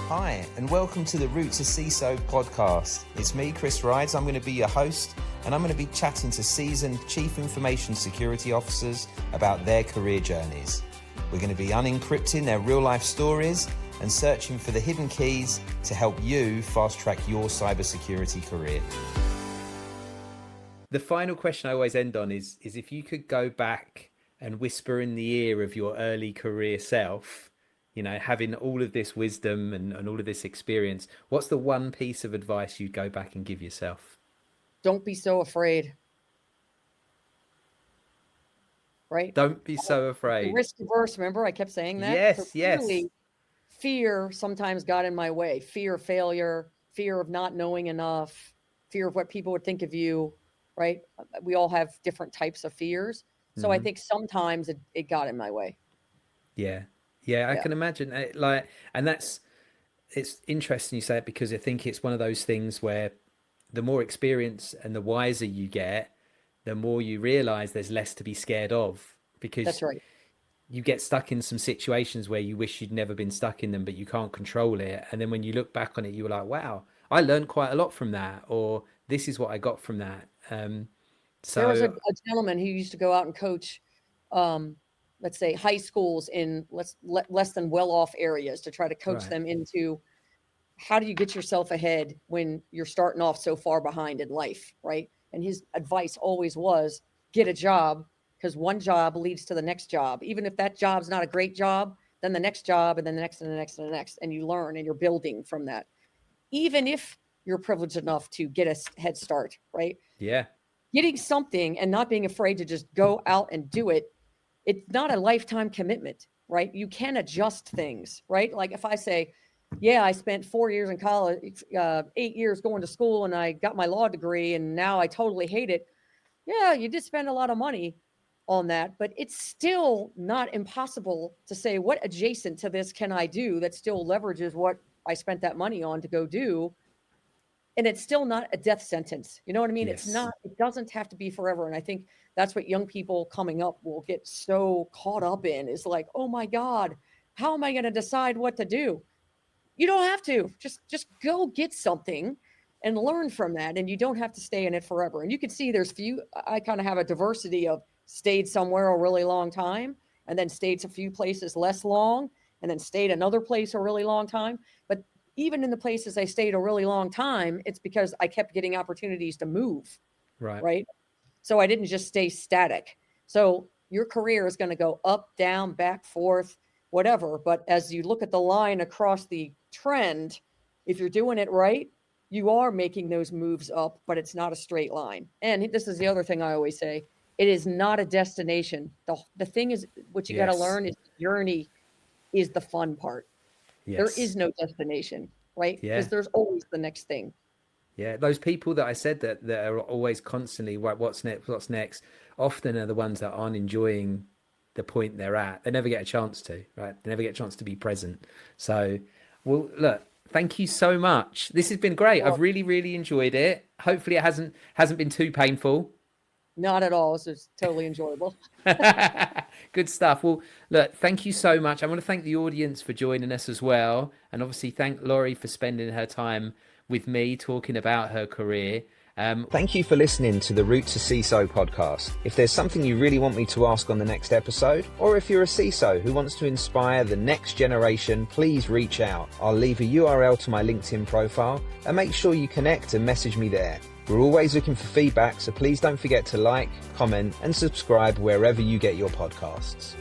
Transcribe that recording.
Hi, and welcome to the Route to CISO podcast. It's me, Chris Rides. I'm going to be your host, and I'm going to be chatting to seasoned Chief Information Security Officers about their career journeys. We're going to be unencrypting their real-life stories and searching for the hidden keys to help you fast-track your cybersecurity career. The final question I always end on is if you could go back and whisper in the ear of your early career self, you know, having all of this wisdom and all of this experience, what's the one piece of advice you'd go back and give yourself? Don't be so afraid. Right? Don't be so afraid. Risk averse, remember I kept saying that? Yes, so yes. Fear sometimes got in my way. Fear of failure, fear of not knowing enough, fear of what people would think of you, right? We all have different types of fears. So I think sometimes it got in my way. Yeah. I can imagine and it's interesting you say it, because I think it's one of those things where the more experience and the wiser you get, the more you realize there's less to be scared of, because that's right. You get stuck in some situations where you wish you'd never been stuck in them, but you can't control it. And then when you look back on it, you were like, wow, I learned quite a lot from that, or this is what I got from that. So there was a gentleman who used to go out and coach, let's say high schools in less than well-off areas to try to coach them into how do you get yourself ahead when you're starting off so far behind in life, right? And his advice always was get a job, because one job leads to the next job. Even if that job's not a great job, then the next job, and then the next and the next and the next, and you learn and you're building from that. Even if you're privileged enough to get a head start, right? Yeah. Getting something and not being afraid to just go out and do it. It's not a lifetime commitment, right? You can adjust things, right? Like if I say, yeah, I spent 4 years in college, 8 years going to school, and I got my law degree, and now I totally hate it. Yeah, you did spend a lot of money on that, but it's still not impossible to say, what adjacent to this can I do that still leverages what I spent that money on to go do? And it's still not a death sentence. You know what I mean? Yes. It doesn't have to be forever. And I think that's what young people coming up will get so caught up in, is like, oh my God, how am I going to decide what to do? You don't have to. Just go get something and learn from that. And you don't have to stay in it forever. And you can see I kind of have a diversity of stayed somewhere a really long time, and then stayed a few places less long, and then stayed another place a really long time. But even in the places I stayed a really long time, it's because I kept getting opportunities to move. Right. So I didn't just stay static. So your career is going to go up, down, back, forth, whatever. But as you look at the line across the trend, if you're doing it right, you are making those moves up, but it's not a straight line. And this is the other thing I always say. It is not a destination. The thing is, what you got to learn is the journey is the fun part. Yes. There is no destination, right? Yeah. Because there's always the next thing. Yeah, those people that I said that are always constantly, what's next, often are the ones that aren't enjoying the point they're at. They never get a chance to, right? They never get a chance to be present. So, well, look, thank you so much. This has been great. I've really, really enjoyed it. Hopefully it hasn't been too painful. Not at all. This is totally enjoyable. Good stuff. Well, look, thank you so much. I want to thank the audience for joining us as well. And obviously thank Laurie for spending her time with me talking about her career. Thank you for listening to the Route to CISO podcast. If there's something you really want me to ask on the next episode, or if you're a CISO who wants to inspire the next generation, please reach out. I'll leave a URL to my LinkedIn profile, and make sure you connect and message me there. We're always looking for feedback, so please don't forget to like, comment, and subscribe wherever you get your podcasts.